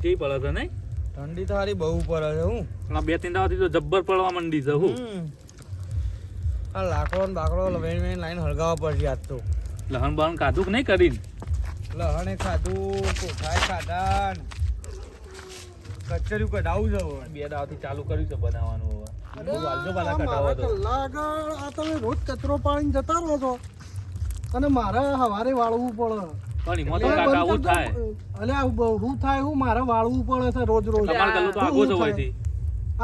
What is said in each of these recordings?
કેવી પડે છે નહીં? ઠંડી તો હારી બહુ પડે છે હું. આ 2-3 દાવાથી તો જબ્બર પડવા માંડી છે હું. આ લાકડો ને બાકડો વેણ લાઈન હળગાવવા પડશે આજ તો. લહણ બહણ કાઢું કે નહીં કરીને? લહણે ખાધું, કોઠાએ ખાધા, કચરિયું કઢાવું છે હવે. 2 દાવાથી ચાલુ કર્યું છે બનાવવાનું હવે. બહુ વાલજો બાલા આ કઢાવો મારા તો. કલાક આ તમે રોજ કચરો પાડીને જતા રહો છો અને મારે સવારે વાળવું પડે. પણ એમાં તો કાકા આવું જ થાય. અલ્યા હું થાય હું મારે વાળવું પડે છે રોજ રોજ. તમારે ગલ્લો તો આગો જ હોયથી.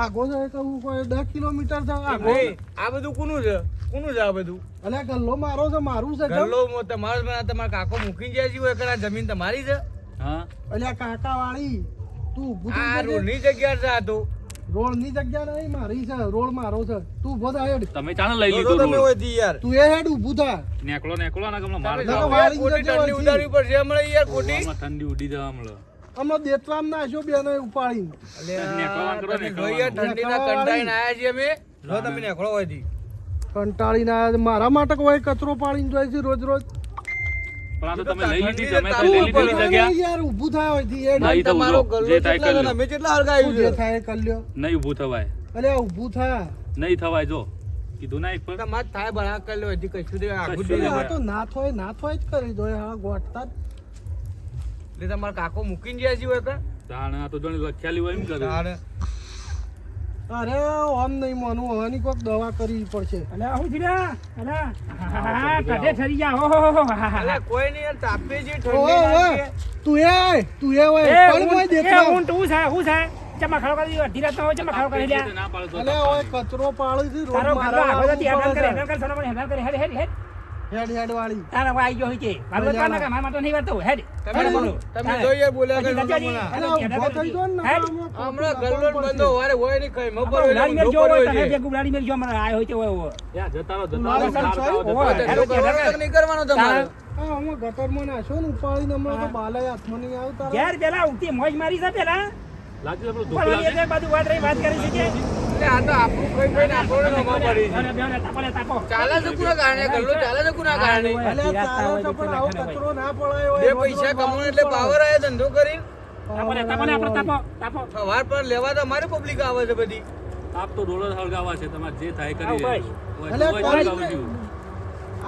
આગો છે તો હું કોઈ 10 કિલોમીટર છે આગો. આ બધું કોનું છે? કોનું છે આ બધું? અલ્યા ગલ્લો મારો છે, મારું છે. ગલ્લો તમારો તમારા કાકો મૂકીને જાય છે હોય કે આ જમીન તમારી છે? હા અલ્યા કાકા વાળી તું ઊભું થઈ આ જજે. રોડની જગ્યા છે આ તો. રોડની જગ્યા નહીં મારી છે, રોડ મારો છે. તું ઊભો થા હેડ. તમે ચાને લઈ તો લીધું તમે રોડ. હોયથી યાર. તું એ હેડ ઊભું થા. નેકળો ના ગમલો માર ના, જાવ. વાળી ખોટી જગ્યા ઠંડી હોય ઉતારવી પડશે હમણાં યાર ખોટી. હમણાં ઠંડી ઉડી જવા મળે. અમે દેતરામ નાખ્યો બેનો ઉપાડીને. અલ્યા, કરો, તમે નેકળવાનું. જોઈએ ઠંડીના કંટાળીને આયા છીએ અમે. જો તમે નેકળો હોયથી. કંટાળીને આયા છે. મારા માટે કોઈ કચરો પાડીને જાય છે રોજ રોજ. પણ આ તો તમે લઈ લીધી, ઠંડી તમે તો તાવું લઈ લીધેલી પડે. જગ્યા. યાર ઊભું થાય હોયથી હેડ. નહીં થવું તમારો જો. ગલ્લો જે થાય કેટલા કરી છે? લો. અમે કેટલા તું હળગાવ્યું જે છે? થાય એ કરી લ્યો. નહીં ઊભું થવાય. અલ્યા ઊભું થા. નહીં થવાય જો. કીધું ના એક પર. તમારે થાય બળા કરી લો હજી કશું દે આગું કશું દે. નહીં. આ તો ના થોય જ કરી દો હા ગોઠતા જ. એટલે તમારા કાકો મૂકીને જાય છે હોય કે? તાણે આ તો જોને લખ્યાલી હોય એમ કરે. તારે. અરે આમ નહીં માનું હવાની કોઈક દવા કરવી પડશે. અલ્યા હું થયું અલ્યા હા કઢે ઠરી જા હો અલા, કોઈ નહીં યાર તાપે છે ઓય, ઠંડી ઓય. લાગે. તું એ હોય પણ મોય દેખવા. હું તું છે હું છે ચમા ખાડો કરી અઢી રાત હોય ચમા ખાડો કરી લ્યા ના પાડો તો અલે ઓય કચરો પાડું છે રોજ તારો ઘરનો મારા આગો જતી હેરાન કરે વાળવું હેરાન કરે સોના હેરાન કરે હેડ હેડ હેડ હેડ વાળી. તારા આવી ગયો હોય કે મારો તો ના મારા માટે નહીં વાતો હેડ તમે તમે જોઈએ બોલ્યા કે પછી નહોતા લજારી. મને. અલે ઊભો થઈ જો ને હેડ. હમણાં ગલ્લો ને બંધો વારે હોય નહીં કઈ મબર હોય ગુલાડી એટલે મેલ જો ઊંધો હોય પડ્યો તને છે. ભેગું ગુલાડી મેલ જો મને આયો હોય તે હોય યા જતા રહો, મારી જતા રહો. સાહેબ, જતા રહો. ઓય. ધંધો કરવાનો તો નહીં કરવાનો તમારે. હા અમે ગટરમાં નાખ્યો ને ઉપાડીને હમણાં તો બાલાય હાથમાં નહીં આવ્યું તારા. ઘેર પેલા ઉગતી મોજ મારી છે પેલા લાગી આપણું પણ ધોકું એ લાગે. બધું વાત રહી વાત કરી છે કે એટલે આ તો આપણું કઈ કઈ આપણને નમા પડી છે. તાપો લે તાપો ચાલે છે કોના કારણે ગલ્લો ચાલે છે કોના કારણે? અલે ચાલો તો પણ આવો કચરો ના પડાયો બે હોય. પૈસા કમાવાનો એટલે પાવર આવે ધંધો કરી. તાપો લે આપણે તાપો તાપો સવાર પર લેવા તો અમારી પબ્લિક આવે છે બધી. આપ તો ડોલર હળગાવા છે, તમારે જે થાય કરી આવું લેજો. અલે કોઈ કોઈ હળગાવું છું.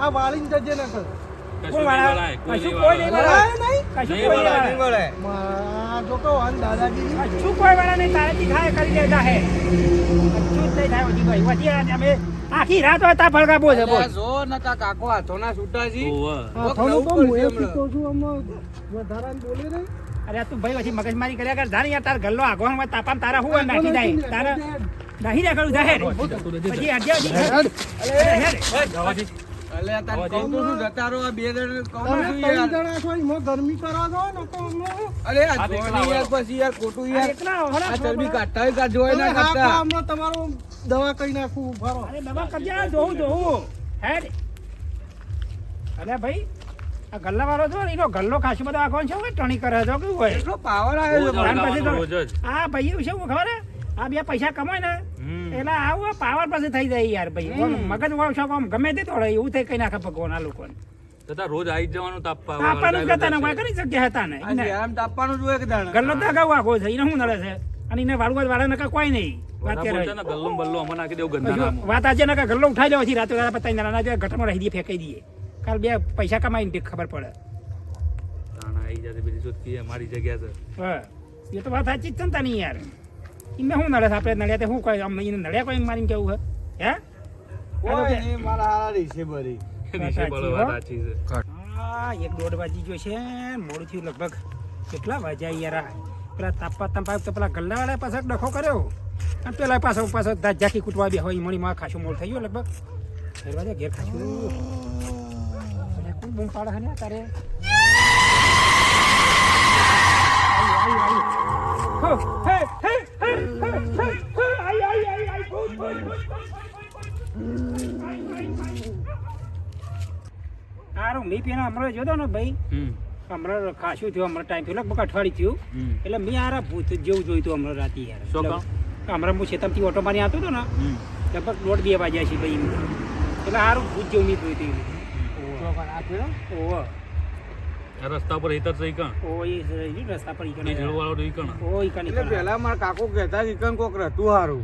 આ વાળીને જજે ને કર. કશું કોઈ નહીં વાળા વળાય, કોઈ કશું નહીં કોઈ નહીં વળાય. વળાય કશું નહીં કોઈ વળાય. નહીં નહીં વળે. જો કહો આન દાદાગીરી. કશું કોઈ વાળા નહીં તારેથી ખાય કરી લેતા હે કશું જ નહીં થાય વધી ભાઈ વધી અમે આખી રાત હોય તા ફળગાબો છે બોલ અલ્યા જો નતા કાકો હાથોના છૂટા છે. ઓવે. આ થોડું તો હું એ કીધો છું આમાં વધારાને બોલી રહી. અરે તું ભાઈ પછી મગજમારી કર્યા કર જાણી યાર તાર ગલ્લો આગો માં તાપામ તારા હું નાખી જાય તારા નહીં રાખડું જાહેર પછી અડ્યા હેડ. હેડ અલ્યા તને કહું તો શું જતા રહો આ બે જણ કહું તો તમે શું ત્રણ યાર. જણા છો એમાં ગરમી કરો છો ને તો અમને અરે આ જોવાની યાર પછી યાર ખોટું યાર. એકલા હોના આ ચરબી કાઢતા હોય કાઢ જોવાય ના તમે હા કાઢતા. કામમાં તમારું દવા કઈ નાખું ફરો. અરે દવા કરજા જોઉં હેડ અરે ભાઈ આ ગલ્લા વાળો જો એનો ગલ્લો ખાસો બધો આખો છે હોય ટણી કરે છે કેવું હોય એટલો પાવર આવ્યો છે રોજ મને. પછી તો- હળગાવાનું રોજ જ. આ ભાઈ એવું છે હું ખબર હે? આ બે પૈસા કમાય ને હમ. એટલે આવું પાવર પાસે થઈ જાય યાર ભાઈ મગજ વાવ છો આમ ગમે તે તોડે એવું થઈ કઈ નાખે ભગવાન આ લોકોને તથા રોજ આવી જ જવાનું તાપવા. આપવાનું જ કરતા ને કોઈ કરી શક્યા હતા ને આ આરામ તાપવાનું જોઈએ કે દાણા. ગલ્લો તો અગાઉ આખો છે એને શું નડે છે અને એને વાળું વાળા નકા કોઈ નહીં વાત બધા કરે બોલતા ને ગલ્લો ને બલ્લો આમાં નાખી દેવું ગંધાનામાં. વાત આજે નકા ગલ્લો ઉઠાઈ લેવાથી રાતે રાતે પતાઈ ના ગટરમાં રહી દઈએ ફેંકાઈ દઈએ કાલ બે પૈસા કમાઈને ખબર પડે તાણા આવી જશે બધી શોધકી મારી જગ્યા છે. હા એ તો વાત સાચી જ છે ને તાની યાર એમને શું નડે છે આપણે નડ્યા તે શું કોઈ આમ એને નડ્યા કોઈ મારીને કેવું હે કોઈ નહીં, મારા હારા રીસે ભરી. નીચે બળો વાત સાચી છે. હા 1-1.5 વાગી ગયો છે મોડું થયું લગભગ કેટલા વાગ્યા યાર આ પેલા તાપા તંપા તો પેલા ગલ્લાવાળા પાછા ડખો કર્યો અને પેલા પાછો ઝાંખી કૂટવા બે હોય મણીમાં ખાસું મોડ થઈ ગયો લગભગ ઘેર ઘેર ખાસું કોણ બૂમ પાડે છે ને તારે હારું મેં પેલા હમણાં જોતો ને ભાઈ હમ. હમણાં ખાસું થયું હમણાં ટાઈમ થયો લગભગ અઠવાડિયું થયું હમ. એટલે મેં યાર ભૂત જેવું જોયું હતું હમણાં રાતે યાર શું કામ? હમણાં હું શેતમથી ઓટો મારી આવતો હતો ને હમ. લગભગ 1:30 વાગ્યા છે ભાઈ એટલે સારું ભૂત જેવું મેં જોયું હતું ઓહો આ રસ્તા પર હેતર છે કણ ઓય રસ્તા પર ઈ એ ઝેડો વાળો રહી કણ ઓય કણ એટલે પેલા મારા કાકો કહેતા કે ઈકન કોક રહેતું સારું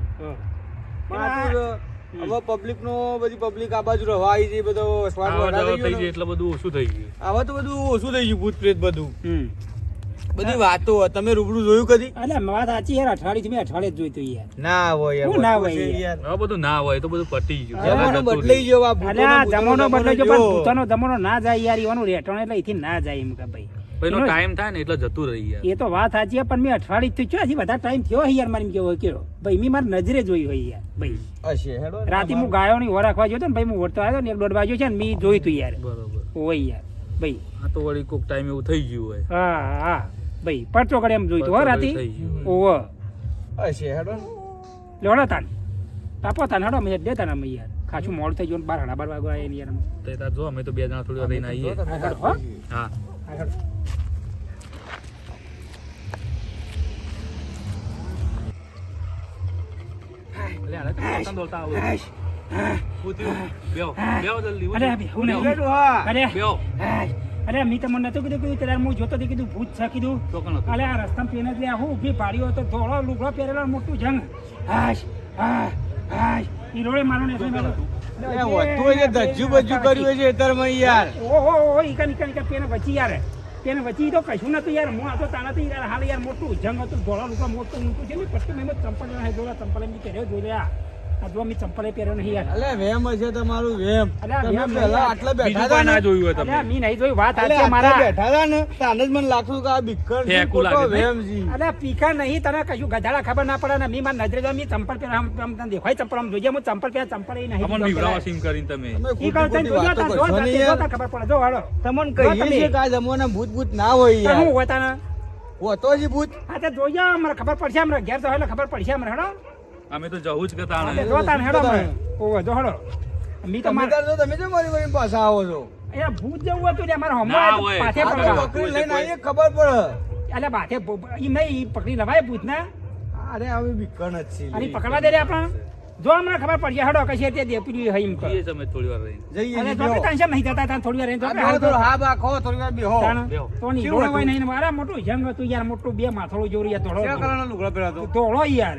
હવે પબ્લિક નો બધી પબ્લિક આ બાજુ રવા આવી છે બધો સ્વાદ આવા વધારે જવા થઈ થઈ ગયો જાય એટલે બધું ઓછું થઈ ગયું હવે તો બધું ઓછું થઈ ગયું ભૂત પ્રેત બધું બધી વાતો તમે રૂબરૂ જોયું કદી અલે વાત સાચી યાર અઠવાડિયે જ જોઈતું યાર ના હોય હું ના બધું હોય છે યાર. હવે બધું ના હોય તો બધું પટી ગયું જમાનો બદલાઈ ગયો આ અલે આ ભૂતોનો જમાનો બદલાઈ ગયો પણ જો. ભૂતાનો જમાનો ના જાય યાર એવાનું રેટણ એટલે અહીંથી ના જાય એમ કે ભાઈ પેલો ટાઈમ થાય ને એટલે જતું રહી યાર એ તો વાત સાચી છે પણ મેં અઠવાડિયે થયું હજી બધા ટાઈમ થયો હશે યાર મારે એમ કેવો કયો ભાઈ મેં મારી નજરે જોઈ હોય યાર ભાઈ હશે હેડો ને રાતે હું ગાયોની ઓર રાખવા ગયો હતો ને ભાઈ હું ઓરતો આવ્યો ને 1-1.5 વાગ્યો છે ને મેં જોયું તું યાર બરોબર હોય યાર ભાઈ આ તો વળી કોક ટાઈમ એવું થઈ ગયું હોય હા હા ભાઈ પડતો કરે એમ જોયું તું હો રાતે થઈ ગયું ઓવો હશે હેડો ને. લેવડો તાન તાપો તાન હડો મેં દે તાન અમે યાર ખાસું મોડું થઈ ગયું 12 વાગ્યા આવ્યા યાર અમે. તે તાર જો અમે તો બે જણા થોડી વાર રહીને આવીએ તમે આગળ, હો? હા આગળ. એટલે આને તો પતંગ દોરતા આવડે. ઉતર્યું. બેહો. બેહો જલ્દી, અરે ઉતર્યું. બેહું નહીં. બેહો. હા. અરે બેહો. અરે મી તમને નતું કીધું કે હું જોતો હતી કીધું ભૂત છે કીધું તો કોણ હતું? અલે આ રસ્તામાં પેને જ લે હું ઊભી પાડ્યો તો ધોળો લુગડો પહેરેલો મોટું જંગ હાશ હાશ હાશ ઈ રોડે મારો ને શું હતું? એ હોતું હોય છે ધજ્જુ બજ્જુ કર્યું હોય છે એતરમાં યાર ઓહો ઈકા પેને વચી યાર પેને વચી તો કશું નતું યાર હું આ તો તાના તો યાર હાલ યાર મોટું જંગ હતું ધોળો લુગડો મોટું ઊંચું છે ને પછી મેં ચંપલ ના જોડા ચંપલ એમ પહેર્યો જોઈ લ્યા આ જો મેં ચંપલે પહેર્યો નહીં યાર અલે વેમ હશે તમારું વેમ અલે આ તમે વેમ પહેલા નહીં. આટલા બીજું બેઠા કોઈ ના હતા ને જોયું હોય અલ્યા તમે મી નહીં જોઈ વાત અલે સાચી આટલા મારા બેઠા હતા ને તાને જ મને લાગતું કે આ બિક્કર છે, ફેંકું ખોટો લાગે છે. વેમ છે. અલ્યા પીકા નહીં તને કશું ગધાડા ખબર ના પડે ને મી માર નજરે જો મી ચંપલ પહેરા આમ તને દેખાય ચંપલ આમ જોઈએ હું ચંપલ પહેરા ચંપલ એ નહીં અમન બીવડાવો સીમ કરીને તમે તમે ઈ ખોટી કરતા ખોટી જોજો વાતો તાન, કરશો જો નહીં તાન, યાર. ખબર પડે જો હાલો તમને જો કહીએ તમે. છીએ કે આ જમાના ભૂત ભૂત ના હોય તાન હું યાર હોય તાને હોતો જ ભૂત હા તે જોજો મને ખબર પડશે અમને ઘેર તો હેલો ખબર પડશે અમને હેડો અમે તો જવું જ કરતા હા, તે આણે. જો તાન હેડો અમને ઓવે જો હેડો મી તો તમે માર તાર તો તમે જો મારી વાળી પાસે આવો છો એ ભૂત જેવું હતું લે મારા હમો ના હોય. પાછે આ તો પડે બકરી લઈને આવીએ ખબર પડે અલે બાથે ઈ નહીં પકડી લવાય ભૂત ને અરે હવે બિક્કણ જ છે અને ઈ પકડવા દે રે આપણા જો અમને ખબર પડશે હેડો કશે તે દે પીડી હઈ એમ કર જઈએ છીએ અમે થોડી વાર રહીને. જઈએ અરે છીએ, તો બેહો. ટેન્શન નહીં થતા તાન થોડી વાર રહીને તો આ આપણે હાલ બેહો તો તો- હા બા ખો થોડી વાર બેહો તાણ. બેહો. તો ની કેવું રોડ હોય હતું? નહીં મારા મોટું જંગ હતું યાર મોટું બે માથોડું જેવું યાર ક્યાં ધોળો કલરનો લુગડો પહેરાતો ધોળો યાર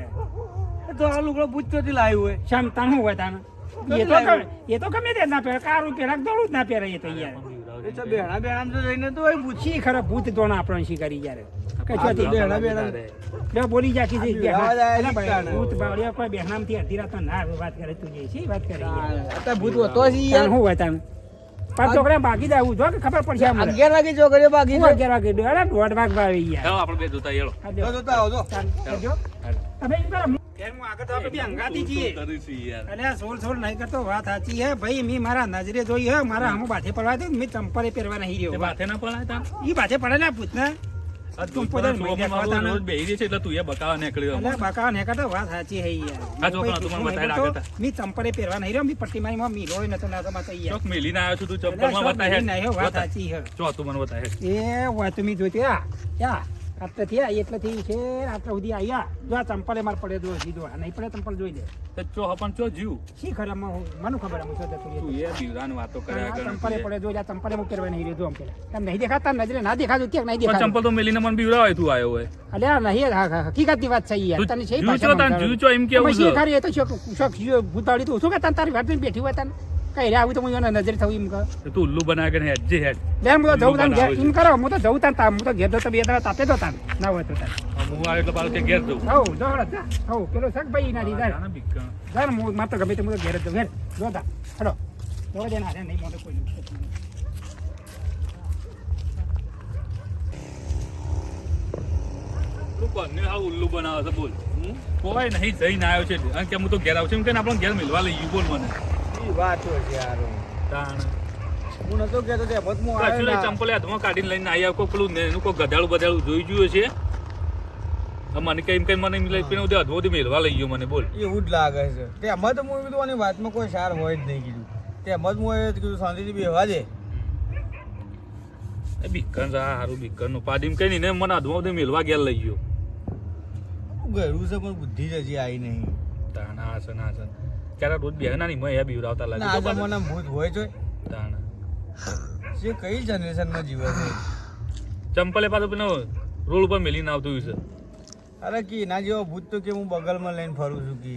તો આ લુગડો ભૂત ચોથી લાવ્યું હોય શામ તાન હું હોય તાન એ તો ગમે તે જ ના પહેરે કારું પહેરે ધોળું જ ના પહેરે એ તો યાર એ તો બેહણા બેહણા તો જઈને તો હોય ભૂત શી ખરા ભૂત ધોણા આપણને શી કરી યાર કશું હતી બેહણા બેહણા બે બોલી જા કીધી બિહાવા જાય બેહણા. લીધા ને. ભૂત બાવળિયા કોઈ બેહણામથી અડધી રાત ના વાત કરે તું જે શી વાત કરે યાર અત્યારે ભૂત હોતો જ તાન યાર હું હોય તાન પાંચ છોકરા બાકી જવું જો કે ખબર પડશે અમને 11 વાગે છોકરીઓ બાકી હું 11 વાગે અરે 1:30 વાગવા આવી યાર ચાલો આપણે બે જોતા હેળો. આ દેખો. તો જોતા આવો જો તાન કરજો. તમે એમ કરો ઘેર હું આગળ તો આપણે બે હંગાતી છીએ શું કરીશું યાર? અરે આ સોળ નહીં કરતો વાત સાચી હે ભાઈ મી મારા નજરે જોઈ હે મારા હમું બાથે પડવા દે મેં ચંપલે પહેરવા નહીં તે રહ્યો માથે ના પડાય તાન? ઈ બાથે પડે ને પૂછને આ તું દુશ્મન પોતે છોકરો મારો પોતાના- રોજ બેહી રહી છે એટલે તું એ બકાવા નીકળ્યો અલ્યા બાકા ને કરતો વાત સાચી હે યાર આ છોકરા તું મને બતાવી રાખે તા. મી ચંપલે પહેરવા નહીં રહ્યો મી પટ્ટી મારી માં મી રોય નતો નાતો માં યાર ચોક મેલીને આવ્યો છું તું અલ્યા, ચંપલમાં શોખ બતાય મેલી નહીં હો, વાત બતાય. સાચી હે ચો તું મને બતાય એ હોય તમે જોઈતી યા આટલે થયા એટલેથી છે આટલા સુધી આવ્યા જો આ ચંપલે માર પડે જો સીધો આ નહીં પડે ચંપલ જોઈ લે તે ચો હપન ચો જીવ શી ખરા મને ખબર આમ શું જતું તું એ બીવરાની વાતો કર્યા આ કરે ચંપલે તું એ. પડે જો આ ચંપલે હું પહેરવા નહીં રહ્યો જો આમ પેલા તને નહીં દેખાતા નજરે ના દેખાતું ક્યાંક નહીં પણ દેખાતું ચંપલ તો મેલીને મને બીવરાવે તું આવ્યો હોય અલ્યા નહીં હકીકતની વાત છે યાર તને છે જીવ છો તાન જીવ છો એમ કેવું છે ખરી એ તો શોખ ભૂતાળી તો શું કે તને તારી વાત બેઠી હોય તને કઈ રે આવું તો હું એને નજરે થયું એમ કહો તું ઉલ્લુ બનાવે કે હેડ જે હેડ લે હું તો જવું તાન બનાવે છે. એમ કરો હું તો જવું તાન હું તો ઘેર તો બે દાડા તાપે તો તાન ના હોય તો તાન હું આવે એટલે બાર કે ઘેર જઉં હવ જો હળો જા હવ પેલો શક ભાઈ ના દીધા જાણે બીકણ. જાન હું માત્ર ગમે તે હું તો ઘેર જ ઘેર જો તા હળો જો દે ના નહીં મોટો કોઈ નહીં તું કોને આ ઉલ્લુ બનાવે છે બોલ કોઈ નહીં જઈને આવ્યો છે અને કે હું તો ઘેર આવશે એમ કે આપણને ઘેર મિલવા લઈ ગયું બોલ મને ઈ વાત હોય છે યાર તાણ હું નતો કહેતો તે મત મો કશું આવ્યો નહીં, ના. ચંપલે હાથમાં કાઢીને લઈને આવ્યા કોઈ પેલું એનું કોઈ ગધાડું બધાડું જોઈ જોયું છે હવે મને કઈ મને એમ લઈ પીને અધવોથી મેળવા લઈ ગયો મને બોલ એવું જ લાગે છે તેમાં તો હું કીધું આની વાતમાં કોઈ સાર હોય જ નહીં કીધું તેમાં જ હું એ કીધું શાંતિથી બેહવા દે એ બીકણ છે આ હારું બીકણનું પાડીમ કઈ નહીં ને મને અધવાથી મેળવા ગયા લઈ ગયો ગયું છે પણ બુદ્ધિ જ હજી આવી નહીં તાણ આ છે ના છે ક્યારે રોજ બે ના નહીં મેં એ બીવરાવતા ના લાગે આ જમાના ભૂત હોય છે તાણ જે કઈ જનરેશનમાં જીવે છે ચંપલે પાછું પેલો રોડ ઉપર મેલીને આવતું છે. અરે કે એના જેવો ભૂત તો કે હું બગલમાં લઈને ફરું છું કે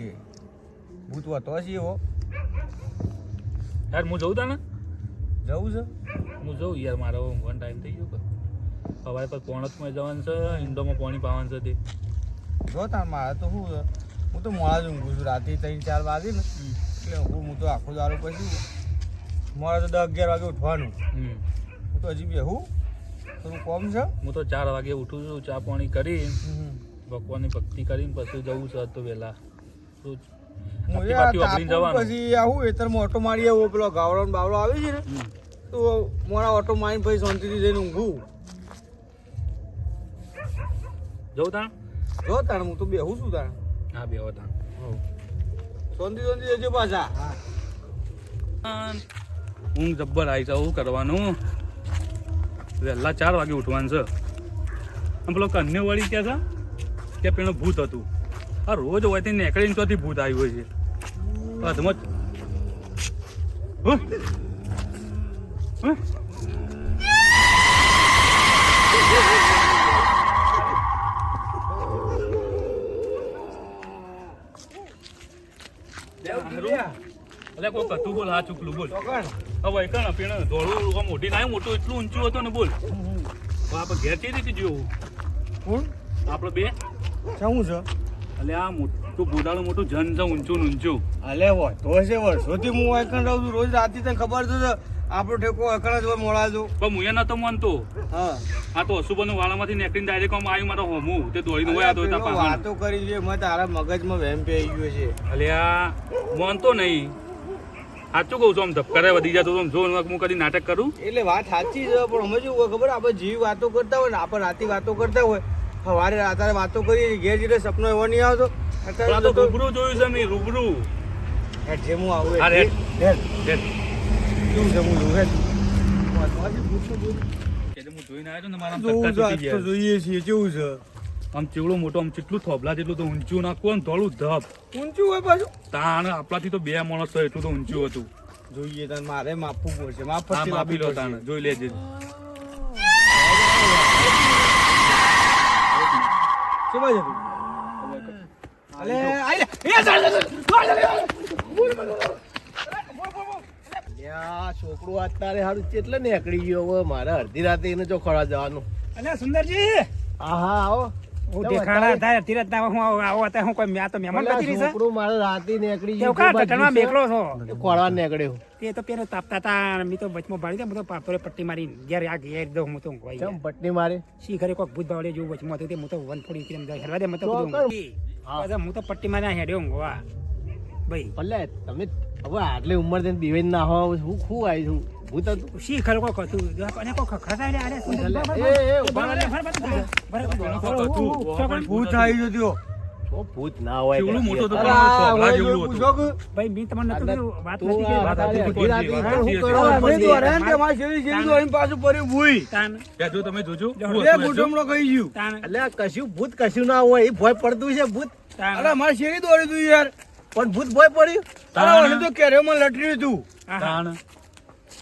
ભૂત હોતો છે એવો. યાર હું જઉં તા ને જવું છે હું જઉં યાર, મારો ઊંઘવાનો ટાઈમ થઈ ગયો. સવારે પર પોણતમાં જવાનું છે, ઇન્ડોમાં પાણી પાવાનું છે તે. જો તાર મારે તો શું છે, હું તો મોડા જ ઊંઘું છું. રાતે 3-4 વાગે ને એટલે હું તો આખો દારૂ પછી મારે તો 10-11 વાગે ઉઠવાનું. હું તો હજી બેહું થોડું કોમ છે. હું તો 4 વાગે ઉઠું છું, ચા પાણી કરી ભગવાનની ભક્તિ કરીને પછી જવું છે તો વહેલા. તો હું બાકી યાર વાપરીને તાપું જવાનું. પછી આવું એતરમાં ઓટો મારી આવું. પેલો ગાવડો ને બાવડો આવે છે ને તો મોડા ઓટો મારીને પછી શાંતિથી જઈને ઊંઘું. જવું તાણ? જો તાણ હું તો બેહું છું તાણ. હા બેહો તાણ. શાંતિ જજો પાછા. ઊંઘ જબ્બર આવી છે. શું કરવાનું? વહેલા 4 વાગે ઉઠવાનું છે. આમ પેલો કન્યા વળી ક્યાં છે કે પેલું ભૂત હતું. આ રોજ હોય તે નીકળીને ત્યાંથી ભૂત આવ્યું હોય છે. અધમત એટલે કોઈ કતું બોલ, હા ચૂકલું બોલ. હવે કણ પેણ ધોળું મોટી ના મોટું એટલું ઊંચું હતું ને બોલ. હવે આપણે ઘેર કેવી રીતે જોવું? કોણ આપણે બે શું છે? એટલે આ મોટું બોડાળું મોટું જન છે, ઊંચું ને ઊંચું. અલે હોય તો છે વર્ષોથી હું વાયકણ રહું છું. રોજ રાતે તને ખબર છે આપણો ઠેકો વાયકણ જ હોય મોડા જો. પણ હું એ નતો માનતો. હા આ તો અશુભાનું વાળામાંથી નીકળીને ડાયરેક્ટ આમ આવ્યું મારો હોમું તે દોડીને હોય તો પેલો વાતો કરી છે મેં તારા મગજમાં વહેમ પી ગયો છે. એટલે આ માનતો નહીં. સાચું કહું છું, આમ ધબકારે વધી જતો આમ જો હું કદી નાટક કરું. એટલે વાત સાચી છે પણ અમે શું હોય ખબર, આપણે જેવી વાતો કરતા હોય ને આપણે રાતે વાતો કરતા હોય, સવારે અત્યારે વાતો કરીએ ઘેર જઈને સપનો એવો નહીં આવતો. પણ આ તો રૂબરૂ જોયું છે મેં, રૂબરૂ. હેડ જે હું આવું હા, હેડ. હેડ હેડ. કેવું છે હું જોઉં હેડ. એટલે હું જોઈને આવ્યો ને મારા જોવું ધક્કા છે, તૂટી આજ તો ગયા. જોઈએ છીએ કેવું છે. આમ ચેવડો મોટો આમ કેટલું થોભલા જેટલું તો ઊંચું નાખવું ને થોડું ધબ ઊંચું હોય પાછું. તાણ આપણાથી તો 2 માણસ હોય એટલું તો ઊંચું હતું. જોઈએ તાન મારે માપવું પડશે. માપ આ પછી માપી લો તાણ, જોઈ લેજે. શું બાજુ અલે આઈ લ્યા, છોકરો અત્યારે હારું કેટલે નીકળી ગયો હવે. મારે અડધી રાતે એને જો ખોળા જવાનું. અલ્યા સુંદરજી, હા હા આવો. હું દેખાડા થાય તીરથ ના હું આવો હતા. હું કોઈ મેં તો મહેમાન ભલે બચી રહી છે. છોકરો મારે રાતે નીકળી કેવું કા ટટણમાં બેકલો છો? ખોળવા નીકળ્યો. તે તો પેલો તાપતા હતા. મેં તો વચમાં ભાળી દે. હું તો પાપરે પટ્ટી મારી ઘેર આ ઘેર દઉં. હું તો ઊંઘવાઈ ચમ ગયા. પટની મારી. શી ખરે કોઈક ભૂત બાવળે જેવું વચમાં હતું તે હું તો વન ફોડી કેમ જાય હેરવા દે. મત તો કર. પાછા હું તો પટ્ટી મારી હેડ્યો ઊંઘવા ભાઈ. ભલે તમે હવે આટલી ઉંમર થઈને બીવેન ના હો હું શું આવી છું ભૂત હતું. શી ખરે કોઈક હતું અને કોઈ ખખડાતા રે. અરે સુંદર ઉભા રહે. ભૂત આવી જતો. તો ભૂત ના હોય. ચેવડું મોટું તો અરે પણ આ થોભલા હવે જેવડું જો હતું. પૂછો કે ભાઈ મેં તમને નતું કીધું. વાત તું નથી આ કે અડધી રાતે વાત શું હતી. કરવા અરે મેં તો પડે? હેરાન કે મારી શેરી શેરી દોડીને પાછું પડ્યું ભૂઈ. તાન ત્યાં જો તમે જોજો એ ભૂતમણો કહી ગયું. તાન અલ્યા કશું ભૂત કશું ના હોય. એ ભોય પડતું છે ભૂત. તાન અરે મારી શેરી દોડી તું યાર. પણ ભૂત ભોય પડ્યું. અરે મને તો કેરેમાં લટર્યું તું. તાણ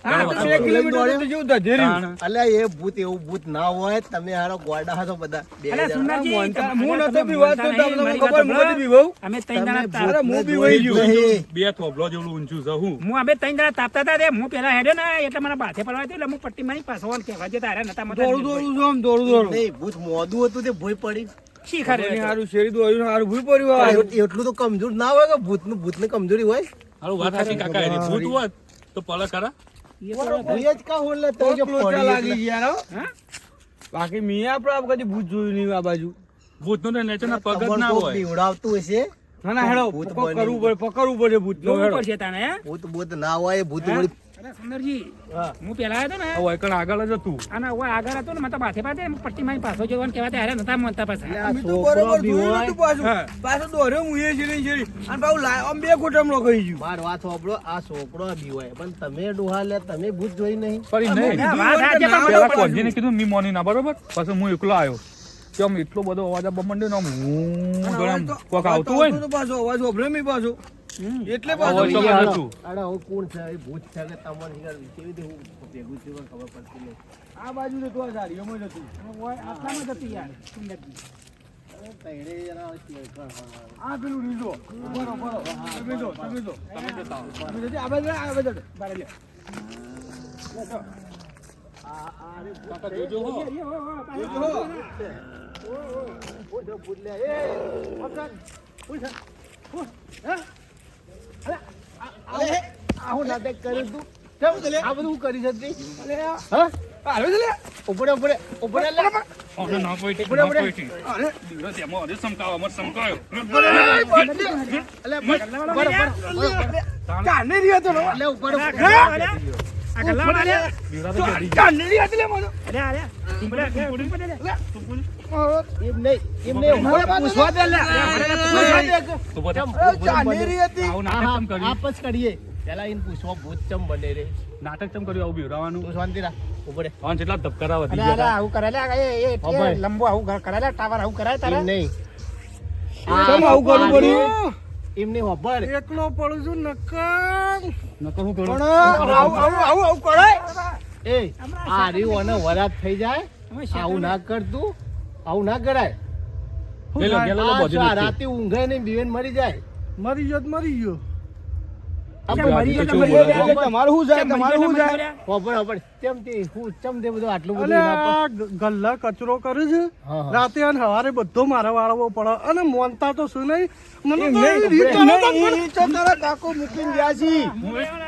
હા તો 2 કિલોમીટર તો જેવું ધધેર્યું. તાણ અલ્યા એ ભૂત એવું ભૂત ના હોય. તમે હારો ગોડા હતો બધા બે અલ્યા જણા. સુંદરજી, હું તમે નતો બીવાત તો બોલતા તમને નહીં. ખબર મારી હું વાત નથી બીવાઉં. અમે ત્રણ તમે જણા તાપ- અરે ભૂતને હું બી જોઈ વહી જ ગયો. નહીં. 2 થોભલો જેવડું ઊંચું છે હું. હું અમે ત્રણ જણા તાપતા હતા તે હું પેલા હેડ્યો ને એટલે મને બાથે પડવા એટલે હું પટ્ટી મારી પાછો આમ કહેવા જતા હારે નતા મતા દોડું દોડું છું આમ દોડું દોડું. નહીં, ભૂત મોદું હતું તે ભોય પડી. શી ખરે ખબર નહીં, હારું શેરી દોડ્યું હારું ભૂઈ પડ્યું આ. એટલું તો કમજોર ના હોય કે ભૂતને કમજોરી હોય. હારું વાત સાચી કાકા એની. ભૂત હોત તો પલ ખરા. ભૂય જ કા હોય એટલે તો જો લોચા પડી લાગી એટલે. ગયા હો. હા? બાકી મેં આપણે કદી ભૂત જોયું નહીં આ બાજુ. ભૂતનો તો નેચરના પગ જ તમને ના કોક હોય. બીવડાવતું હશે. ના ના હેડો ભૂત કોક બની. કરવું પડે પકડવું પડે ભૂત નો જોવું હેડો. પડશે તાને હે? ભૂત ના હોય. ભૂત હા? વળી અરે સુંદરજી, હા. હું પેલા આવ્યો હતો ને હવે એકણ આગળ જ હતું. અને હવે આગળ હતો ને મને તો બાથે પાથે હું પટ્ટી મારી પાછો જોવાનું કહેવા હારે નતા માનતા પાછા. આ અમે તો છોકરો બરોબર બી જોયું હોય. નતું પાછું. હા. પાછો દોર્યો હું એ શેરી શેરી. અને પાછું આમ 2 ગોઠમણો કહી ગયું. માર વાત સાંભળો. આ છોકરો બી હોય પણ તમે ડોહા લે તમે ભૂત જોઈ નહીં. ફરી નહીં. ના, વાત સાચી પણ પેલા પાછું. કોંજીને કીધું મી મોની ના બરોબર. પછી હું એકલો આવ્યો. કે આમ એટલો બધો અવાજ આવવા માંડ્યો ને આમ હું અને ગળામ અવાજ તો- કોક અવાજ આવતું તો હોય ને આવતો તો પાછો અવાજ ઓભળે મી પાછો. એટલે હવે પાછું તો બીજા મને હાલો. શું? અરે હું કોણ છે એ ભૂત છે કે તમારે યાર કેવી રીતે હું ભેગું થયું મને ખબર પડતી નહીં. આ બાજુ તો આ ઝાડીઓમાં જ હતું. આટલામાં જતી યાર સુંદરજી. અરે તૈણે યાર આ શેર કર. આ પેલું રીઝો. બરો બરો. તમે જો. તમે જો. આ બાજુ આ બાજુ. બારે લે. કાકા જોજો હો. ઓજો ભૂત લે એ પકડ. પૂછ. અરે આ હું નાટક કર્યું તું કેમ આ બધું કરી શકતી હા હાલો છે લે. ઉપડે લે અરે ના પોઈટી, ઉપડે, ના ઉપડે. પોઈટી. દિવસ એમાં અરે સમકાવો, અમારે સમકાયો. કાને રહ્યો તો લો. એટલે ઉપર આ ગલ્લાવાળા લે. બીવડા તો ચડી ગયા. કાને રહ્યો તો લે મને. અરે તું બોલે તું બોલે લે. એમ નહીં પૂછવા દે લે પૂછવા દે તો બધા કાને રહી હતી. આવું નાટક કેમ કર્યું? આપસ કરીએ પેલા એને પૂછવા ભૂત ચમ બને રે નાટક કેમ કર્યું આવું બીવડાવવાનું? તું શાંતિ રાખ ઉપડે હા, જેટલા ધબકારા વધી અરે ગયા આવું કરે લે એ ભાઈ. લંબો આવું કરે લે ટાવર આવું કરાય એમ તારે નહીં કેમ આવું કરવું પડ્યું? એમ નહીં હોબર એકલો પડું છું નકર નકર હું કરું? પણ આવું કરાય. એ આ રહ્યું અને વરાત થઈ જાય અમે આવું ના કરતું આવું ના કરાય ગેલો, ગેલો, આ બધું શું આ નથી. રાતે ઊંઘે નહીં બીવેન મરી જાય મરી ગયો તો મરી ગયો. મરી ગયો તો કેવું મરી બોલે? ગયો. તમારું શું જાય? તમારું શું જાય? હોબર ચમ તે હું ચમ તે બધું આટલું બધું અલે ના પર- આ ગલ્લા કચરો કરે છે હા, હા. રાતે અને સવારે બધો મારા વાળવો પડે અને મોનતા તો શું નહીં મને તો નહીં, એ રીત કરે તો નહીં, ઈ તો તારા કાકો મૂકીને ગયા છે.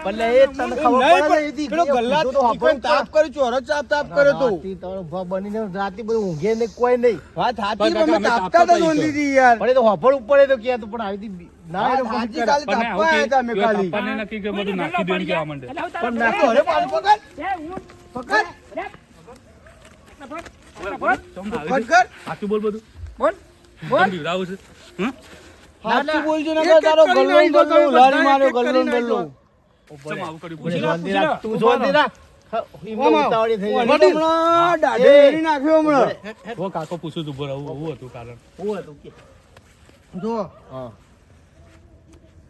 પણ એ તને ખબર નહીં, પડે પણ એથી પેલો એ ગલ્લા કીધું તો હોભળ ઈકોને તાપ કર્યો, ચોરો તાપ કર્યો તો. રાતે તારો ભા બનીને રાતે બધું ઊંઘે નહીં કોઈ નહીં વાત હાચી, પણ પણ કાકા, અમે અમે તાપતા તાપતા હતા તો દોંડીથી યાર. પણ એ તો હોભળ ઉપર એ તો કહેતું પણ આવી હતી ના એ તો વાત પછી હાચી, કરે. કાલે પણ તાપવા આવું આવ્યા હતા અમે કે ખાલી. તાપવાને નક્કી કે બધું નાખી દેવાનું કહેવા માંડે. એટલે આવું પણ તારે નાખો, અરે પાછું પકડ. એ હું પકડ. બોલ ચમ આવી પકડ રીતે? કર. સાચું બોલ બધું. બોલ કેમ બીવડાવું છે? હં? સાચું બોલજો ને એક કે એક તારો કરીને ગલ્લો આવી જાઓ, ગલ્લો તમે ઉલારી બધા માર્યો, એક એક ગલ્લો કરીને ગલ્લો. ચમ આવું કર્યું? પૂછી પૂછી શાંતિ રાખ, તું ઉભા શાંતિ રહો. રાખ. હા, એમને ઉતાવળી થઈ મને જાય. તો હમણાં દાઢે એ. વેરી નાખ્યો હમણાં. ઓ કાકો પૂછું તું ઉભો રહો, આવું હતું કારણ. હું હતું કે? જો હા.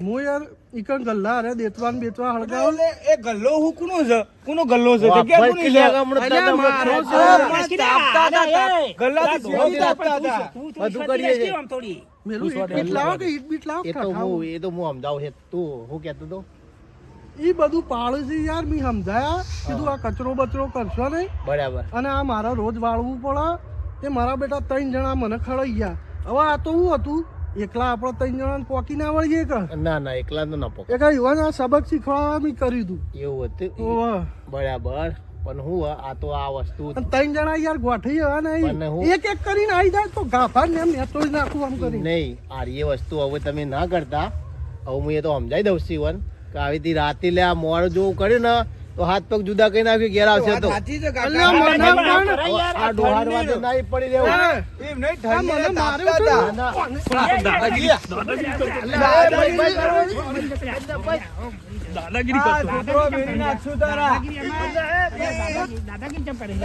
હું યાર ઈકણ ગલ્લા અરે દેતવાન બેતવા હળગાવ એટલે એ ગલ્લો હું કોનો છે? કોનો ગલ્લો છે? વાહ, જગ્યા ભાઈ, કોની કિલ્લા છે? ગામડો અલ્યા, તને મારો હમણાં છે. અરે, પણ તાપતા હતા, ગલ્લાથી તું સીધી તું તાપતા હતા. બધું કરીએ છીએ. આમ થોડી મેલું ઈટ બીટ લાવો કે ઈટ બીટ લાવો એ તો ઠઠાવું. હું સમજાવું છે તું હું કહેતો તો ઈ બધું પાળે છે યાર મી સમજાયા કીધું આ કચરો બચરો કરશો નહીં બરાબર અને આ મારા રોજ વાળવું પડે તે મારા બેટા 3 જણા મને ખડાઈ ગયા હવે આ તો શું હતું એકલા આપણે 3 જણાને પોકી ના વળીએ કે ના ના એકલા તો ન પકડ એક યુવાન આ સબક શીખવાડવા મેં કર્યું હતું એવું હતું ઓવે. બરાબર પણ હું આ તો આ વસ્તુ અને 3 જણા યાર ગોઠવી હવા પણ નહીં હું- એક એક કરીને આવી જાય તો ગાભા ને એમ નેતો જ નાખું આમ કરીને નહીં આ એ વસ્તુ હવે તમે ના કરતા હવે હું એ તો સમજાઈ દઉં શિવન કે આવી રીતે રાતે લે આ મોડું જેવું કર્યું ને તો હાથ પગ જુદા કરી નાખ્યું ઘેર આવશે તો સાચી છે કાકા. અલ્યા, મને પણ આ ડોહાર વાતે ના પડી રહેવું એ, એમ નહીં, આ ઠંડીને મને માર્યો તાપતા છે હતા. ને. દાદાગીરી દાદાગીરી આ કરતો. છોકરો વેરી નાખશું તારા. દાદાગીરી કેમ કરે છે?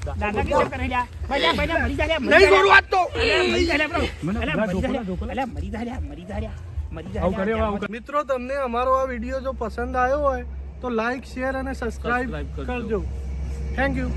દાદાગીરી કેમ કરે છે? ભલે, ભલે, મરી જા લે, મરી નહીં જા લે. છોડવા જ તો. મરી જા લે, bro. મને અલા, પેલા મરી જા લે. ઢોકળા, અલા, મરી જા લે, મરી જા લે, મરી જા આવું લે. કરે, આવું કરે. મિત્રો તમને અમારો આ વિડીયો જો પસંદ આવ્યો હોય તો લાઈક શેર અને સબસ્ક્રાઇબ Subscribe કરજો. કરજો થેન્ક યુ